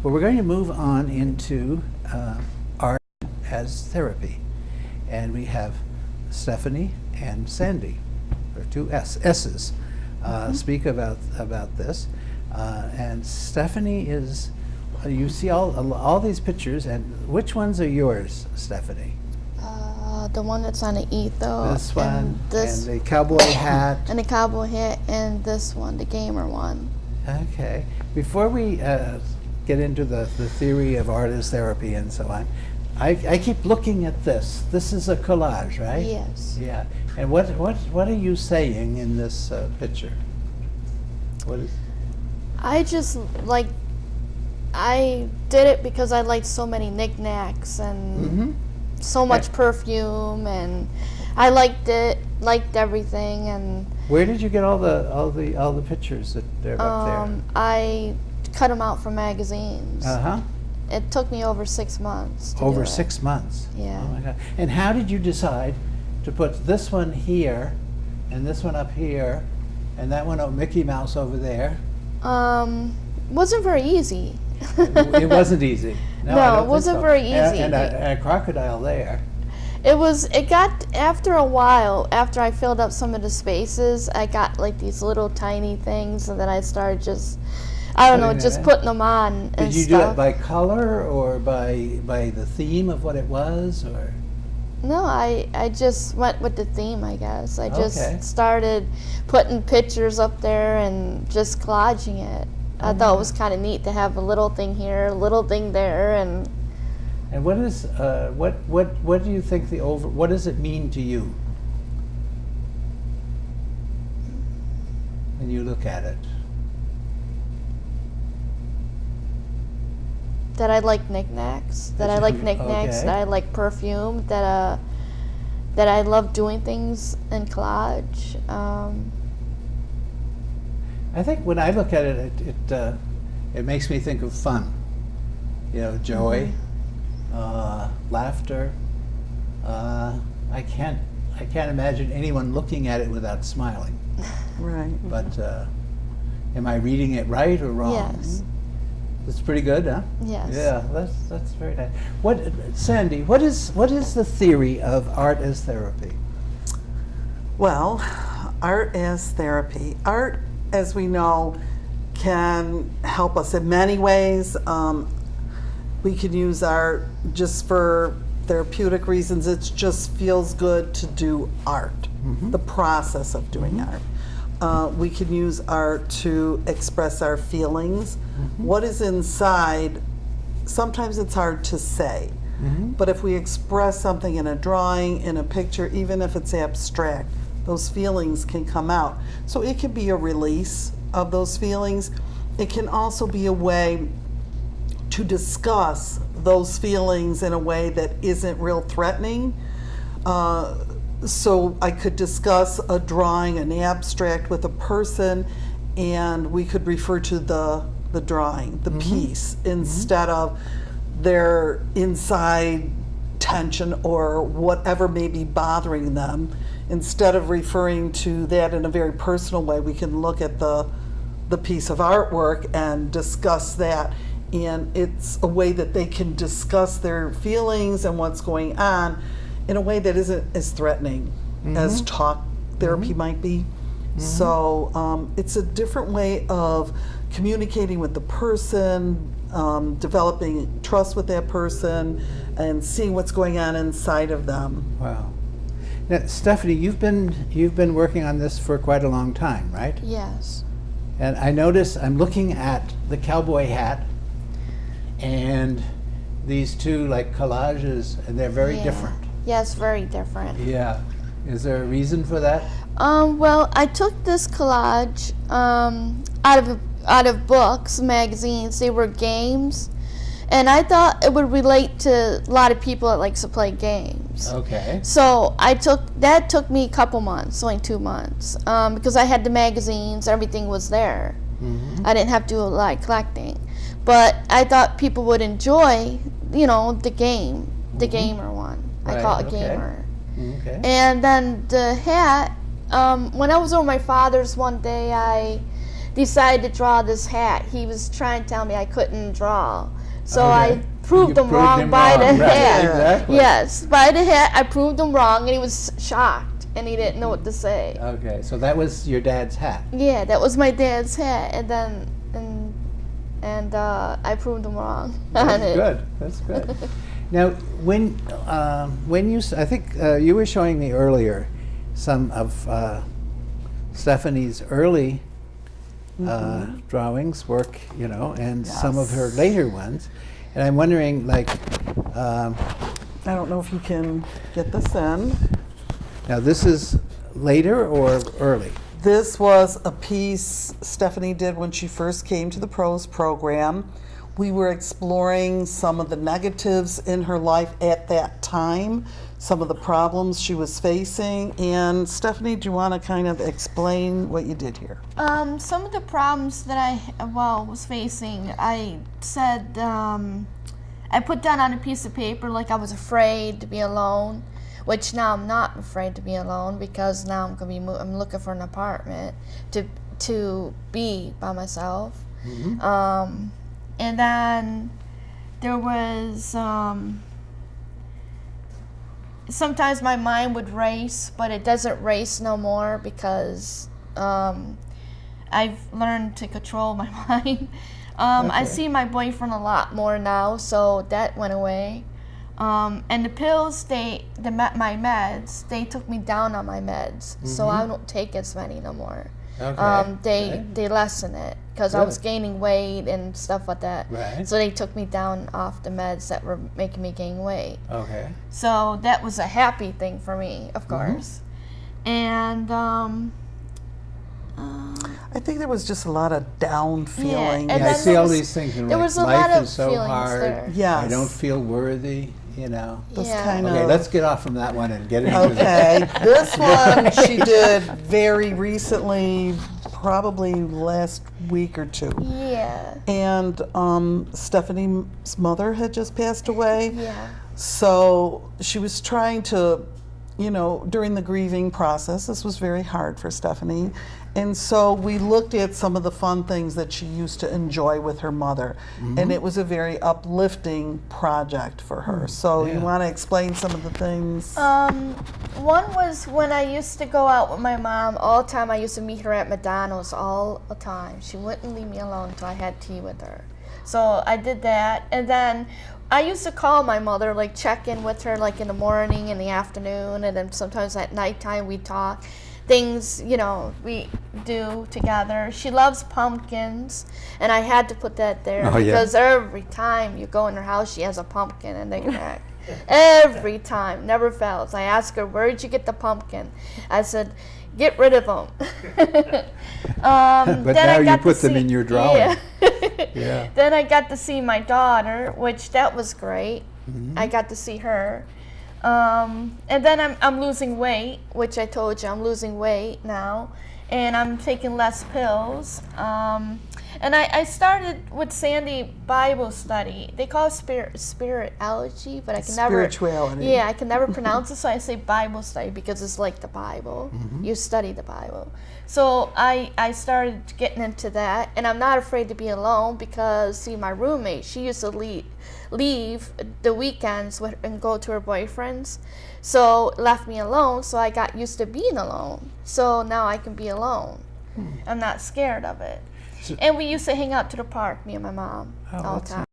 Well, we're going to move on into art as therapy. And we have Stephanie and Sandie, or two S's, speak about this. And Stephanie is, you see all these pictures, and which ones are yours, Stephanie? The one that's on the etho. This one, and the cowboy hat. And the cowboy hat, and this one, the gamer one. Okay. Before we get into the theory of art as therapy and so on, I keep looking at this. This is a collage, right? Yes. Yeah. And what are you saying in this picture? What is? I just like, I did it because I liked so many knickknacks and so much perfume, and I liked everything. And where did you get all the pictures that are up there? I cut them out from magazines. It took me over 6 months. Over 6 months? Yeah. Oh my God. And how did you decide to put this one here, and this one up here, and that one, Mickey Mouse over there? Wasn't very easy. It wasn't easy. No, it wasn't very easy. And a crocodile there. It got, after a while, after I filled up some of the spaces, I got like these little tiny things, and then I started just, I don't know, just putting them on and stuff. Did you do it by color or by the theme of what it was, or? No, I just went with the theme, I guess. I just started putting pictures up there and just collaging it. I thought it was kind of neat to have a little thing here, a little thing there, and. And what is what do you think what does it mean to you when you look at it? That I like knickknacks. That I like knickknacks. That I like perfume. That I love doing things in collage. I think when I look at it, it makes me think of fun. You know, joy, laughter. I can't imagine anyone looking at it without smiling. Right. But am I reading it right or wrong? Yes. It's pretty good, huh? Yes. Yeah, that's very nice. Sandie, what is the theory of art as therapy? Well, art as therapy. Art, as we know, can help us in many ways. We can use art just for therapeutic reasons. It just feels good to do art, the process of doing art. We can use art to express our feelings. What is inside, sometimes it's hard to say. But if we express something in a drawing, in a picture, even if it's abstract, those feelings can come out. So it can be a release of those feelings. It can also be a way to discuss those feelings in a way that isn't real threatening. So I could discuss a drawing, an abstract with a person, and we could refer to the drawing, the piece, instead of their inside tension or whatever may be bothering them. Instead of referring to that in a very personal way, we can look at the piece of artwork and discuss that. And it's a way that they can discuss their feelings and what's going on in a way that isn't as threatening as talk therapy might be. So it's a different way of communicating with the person, developing trust with that person, and seeing what's going on inside of them. Wow. Now, Stephanie, you've been working on this for quite a long time, right? Yes. And I notice I'm looking at the cowboy hat and these two like collages, and they're very different. Yes, very different. Yeah. Is there a reason for that? Well, I took this collage out of books, magazines. They were games, and I thought it would relate to a lot of people that likes to play games. Okay. So that took me a couple months, only 2 months, because I had the magazines, everything was there. I didn't have to do a lot of collecting, but I thought people would enjoy, the game, the gamer one. I call it gamer. Okay. And then the hat, when I was over my father's one day, I decided to draw this hat. He was trying to tell me I couldn't draw. So Okay. I proved You him proved wrong him by the wrong, right, hat. exactly. Yes, by the hat I proved him wrong, and he was shocked, and he didn't know what to say. Okay, so that was your dad's hat. Yeah, that was my dad's hat, and then I proved him wrong on That's it. good. That's good. Now, when you, I think you were showing me earlier some of Stephanie's early drawings, work, you know, and some of her Yes. later ones, and I'm wondering, like, I don't know if you can get this in. now this is later or early? This was a piece Stephanie did when she first came to the PROS program. We were exploring some of the negatives in her life at that time, some of the problems she was facing. And Stephanie, do you want to kind of explain what you did here? Some of the problems that I was facing, I said, I put down on a piece of paper like I was afraid to be alone, which now I'm not afraid to be alone, because now I'm gonna be I'm looking for an apartment to be by myself. Mm-hmm. And then there was sometimes my mind would race, but it doesn't race no more, because I've learned to control my mind. I Okay. see my boyfriend a lot more now, so that went away. And the pills, my meds, they took me down on my meds, so I don't take as many no more. Okay. They lessen it, because I Good. was gaining weight and stuff like that. Right. So they took me down off the meds that were making me gain weight. Okay. So that was a happy thing for me, of course. And I think there was just a lot of down feeling. and Yeah, I then see there all was- these things, and there like, was a life lot of is so feelings hard. there. Yes. I don't feel worthy, you know. Those Yeah. kind of. Okay, let's get off from that one and get into Okay, this one she did very recently, probably last week or two. Yeah. And Stephanie's mother had just passed away. Yeah. So she was trying to, you know, during the grieving process, this was very hard for Stephanie. And so we looked at some of the fun things that she used to enjoy with her mother. And it was a very uplifting project for her. So you Yeah. want to explain some of the things? One was when I used to go out with my mom all the time. I used to meet her at McDonald's all the time. She wouldn't leave me alone until I had tea with her. So I did that. And then I used to call my mother, like check in with her like in the morning, in the afternoon, and then sometimes at nighttime we talk. Things, you know, we do together. She loves pumpkins, and I had to put that there Oh, yeah. because every time you go in her house, she has a pumpkin in the rack. Every time, never fails. I ask her, "Where'd you get the pumpkin?" I said, "Get rid of them." But now you put them in your drawing. Yeah. Yeah. Then I got to see my daughter, which that was great. I got to see her. And then I'm losing weight, which I told you I'm losing weight now, and I'm taking less pills. And I started with Sandie Bible study. They call it spiritology, but I can never. Spirituality. Yeah, I can never pronounce it, so I say Bible study because it's like the Bible. You study the Bible. So I started getting into that, and I'm not afraid to be alone because, see, my roommate, she used to leave the weekends and go to her boyfriend's, so left me alone, so I got used to being alone. So now I can be alone. I'm not scared of it. So- And we used to hang out to the park, me and my mom, Oh, all the that's time.